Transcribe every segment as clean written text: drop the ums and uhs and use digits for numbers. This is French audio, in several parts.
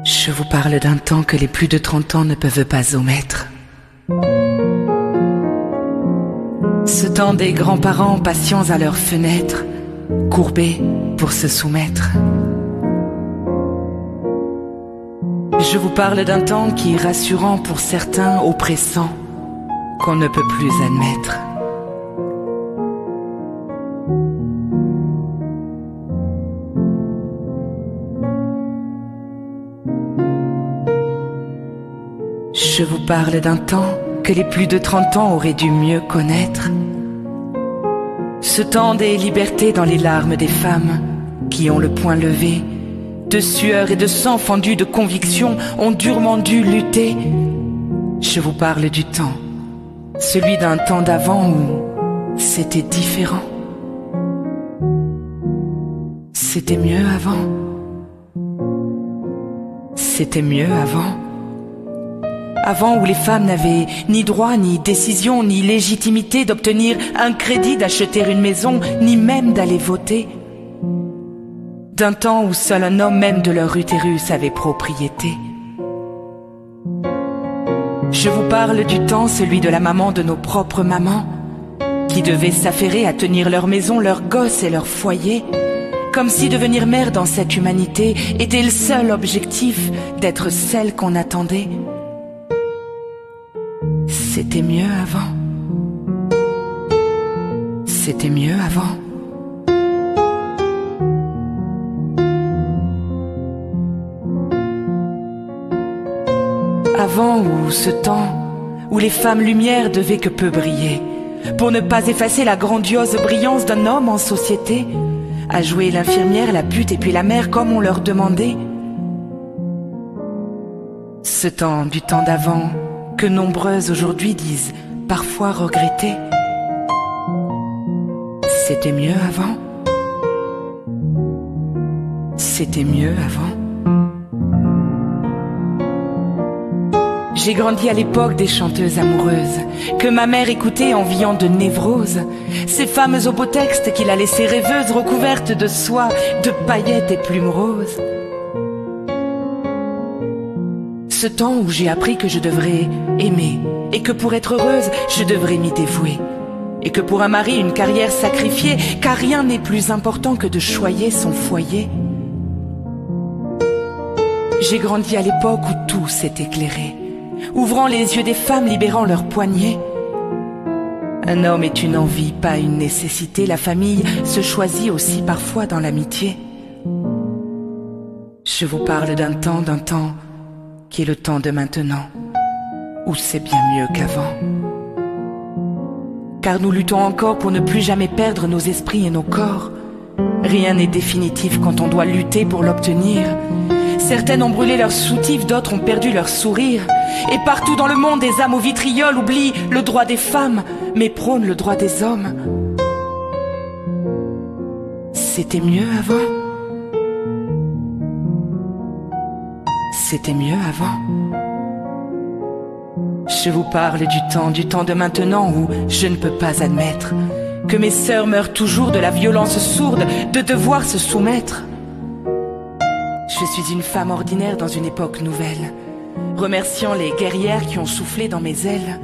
Je vous parle d'un temps que les plus de 30 ans ne peuvent pas omettre. Ce temps des grands-parents patients à leurs fenêtres, courbés pour se soumettre. Je vous parle d'un temps qui est rassurant pour certains, oppressant, qu'on ne peut plus admettre. Je vous parle d'un temps que les plus de 30 ans auraient dû mieux connaître. Ce temps des libertés dans les larmes des femmes qui ont le poing levé, de sueur et de sang fendu de conviction, ont durement dû lutter. Je vous parle du temps, celui d'un temps d'avant où c'était différent. C'était mieux avant. C'était mieux avant. Avant où les femmes n'avaient ni droit, ni décision, ni légitimité d'obtenir un crédit, d'acheter une maison, ni même d'aller voter. D'un temps où seul un homme même de leur utérus avait propriété. Je vous parle du temps, celui de la maman de nos propres mamans, qui devaient s'affairer à tenir leur maison, leurs gosses et leur foyer, comme si devenir mère dans cette humanité était le seul objectif, d'être celle qu'on attendait. C'était mieux avant. C'était mieux avant. Avant où ce temps, où les femmes lumières devaient que peu briller, pour ne pas effacer la grandiose brillance d'un homme en société, à jouer l'infirmière, la pute et puis la mère comme on leur demandait. Ce temps du temps d'avant, que nombreuses aujourd'hui disent parfois regretter. C'était mieux avant. C'était mieux avant. J'ai grandi à l'époque des chanteuses amoureuses, que ma mère écoutait enviant de névrose, ces femmes au beau texte qui la laissaient rêveuse, recouvertes de soie, de paillettes et plumes roses. Ce temps où j'ai appris que je devrais aimer, et que pour être heureuse, je devrais m'y dévouer, et que pour un mari, une carrière sacrifiée, car rien n'est plus important que de choyer son foyer. J'ai grandi à l'époque où tout s'est éclairé, ouvrant les yeux des femmes, libérant leurs poignets. Un homme est une envie, pas une nécessité. La famille se choisit aussi parfois dans l'amitié. Je vous parle d'un temps qui est le temps de maintenant, où c'est bien mieux qu'avant. Car nous luttons encore pour ne plus jamais perdre nos esprits et nos corps. Rien n'est définitif quand on doit lutter pour l'obtenir. Certaines ont brûlé leurs soutifs, d'autres ont perdu leur sourire. Et partout dans le monde, des âmes au vitriol oublient le droit des femmes, mais prônent le droit des hommes. C'était mieux avant. C'était mieux avant. Je vous parle du temps de maintenant où je ne peux pas admettre que mes sœurs meurent toujours de la violence sourde de devoir se soumettre. Je suis une femme ordinaire dans une époque nouvelle, remerciant les guerrières qui ont soufflé dans mes ailes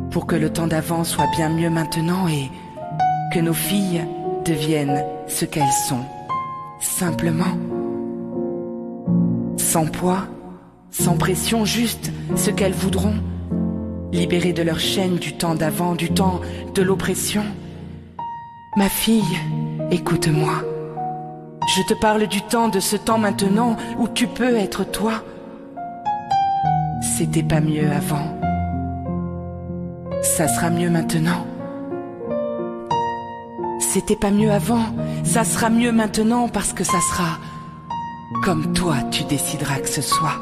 pour que le temps d'avant soit bien mieux maintenant et que nos filles deviennent ce qu'elles sont, simplement. Sans poids, sans pression, juste ce qu'elles voudront, libérées de leur chaîne du temps d'avant, du temps de l'oppression. Ma fille, écoute-moi. Je te parle du temps de ce temps maintenant où tu peux être toi. C'était pas mieux avant. Ça sera mieux maintenant. C'était pas mieux avant. Ça sera mieux maintenant parce que ça sera comme toi tu décideras que ce soit.